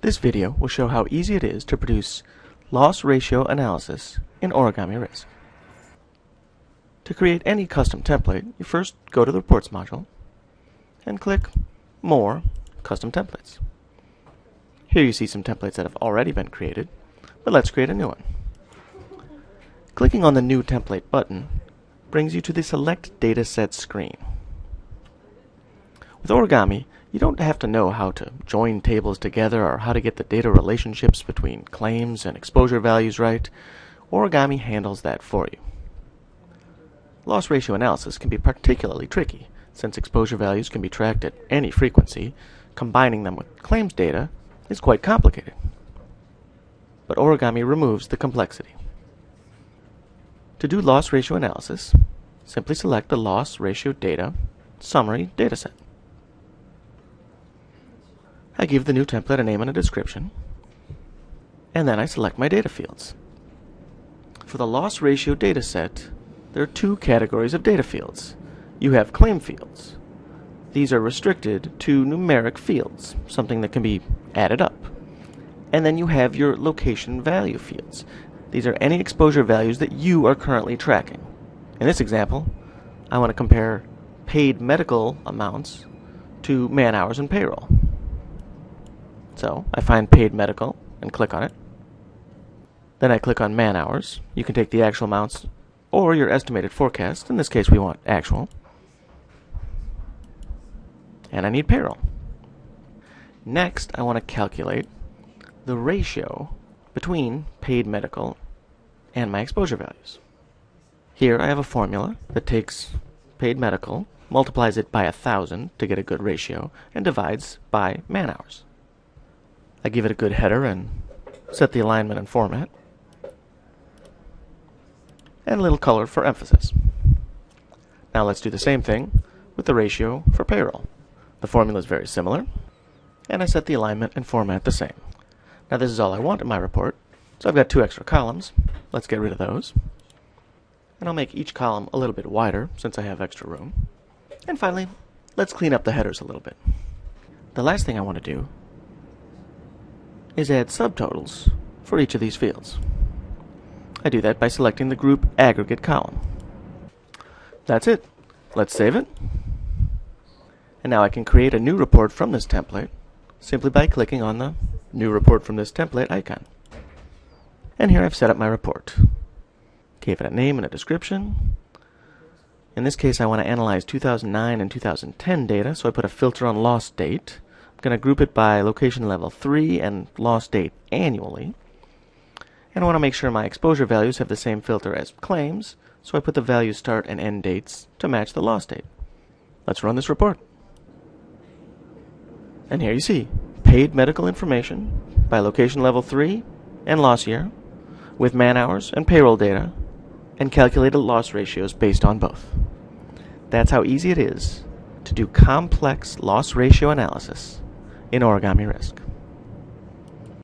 This video will show how easy it is to produce loss ratio analysis in Origami Risk. To create any custom template, you first go to the Reports module and click More Custom Templates. Here you see some templates that have already been created, but let's create a new one. Clicking on the New Template button brings you to the Select Dataset screen. With Origami, you don't have to know how to join tables together or how to get the data relationships between claims and exposure values right. Origami handles that for you. Loss ratio analysis can be particularly tricky, since exposure values can be tracked at any frequency. Combining them with claims data is quite complicated. But Origami removes the complexity. To do loss ratio analysis, simply select the Loss Ratio Data Summary dataset. I give the new template a name and a description, and then I select my data fields. For the loss ratio dataset, there are two categories of data fields. You have claim fields. These are restricted to numeric fields, something that can be added up. And then you have your location value fields. These are any exposure values that you are currently tracking. In this example, I want to compare paid medical amounts to man-hours and payroll. So I find paid medical and click on it. Then I click on man-hours. You can take the actual amounts or your estimated forecast. In this case, we want actual. And I need payroll. Next, I want to calculate the ratio between paid medical and my exposure values. Here I have a formula that takes paid medical, multiplies it by 1,000 to get a good ratio, and divides by man-hours. I give it a good header and set the alignment and format, and a little color for emphasis. Now let's do the same thing with the ratio for payroll. The formula is very similar, and I set the alignment and format the same. Now this is all I want in my report, so I've got 2 extra columns. Let's get rid of those. And I'll make each column a little bit wider since I have extra room. And finally, let's clean up the headers a little bit. The last thing I want to do is add subtotals for each of these fields. I do that by selecting the Group Aggregate column. That's it. Let's save it. And now I can create a new report from this template simply by clicking on the New Report from this template icon. And here I've set up my report. Gave it a name and a description. In this case, I want to analyze 2009 and 2010 data, so I put a filter on loss date. I'm going to group it by location level 3 and loss date annually. And I want to make sure my exposure values have the same filter as claims, so I put the value start and end dates to match the loss date. Let's run this report. And here you see paid medical information by location level 3 and loss year, with man-hours and payroll data, and calculated loss ratios based on both. That's how easy it is to do complex loss ratio analysis in Origami Risk.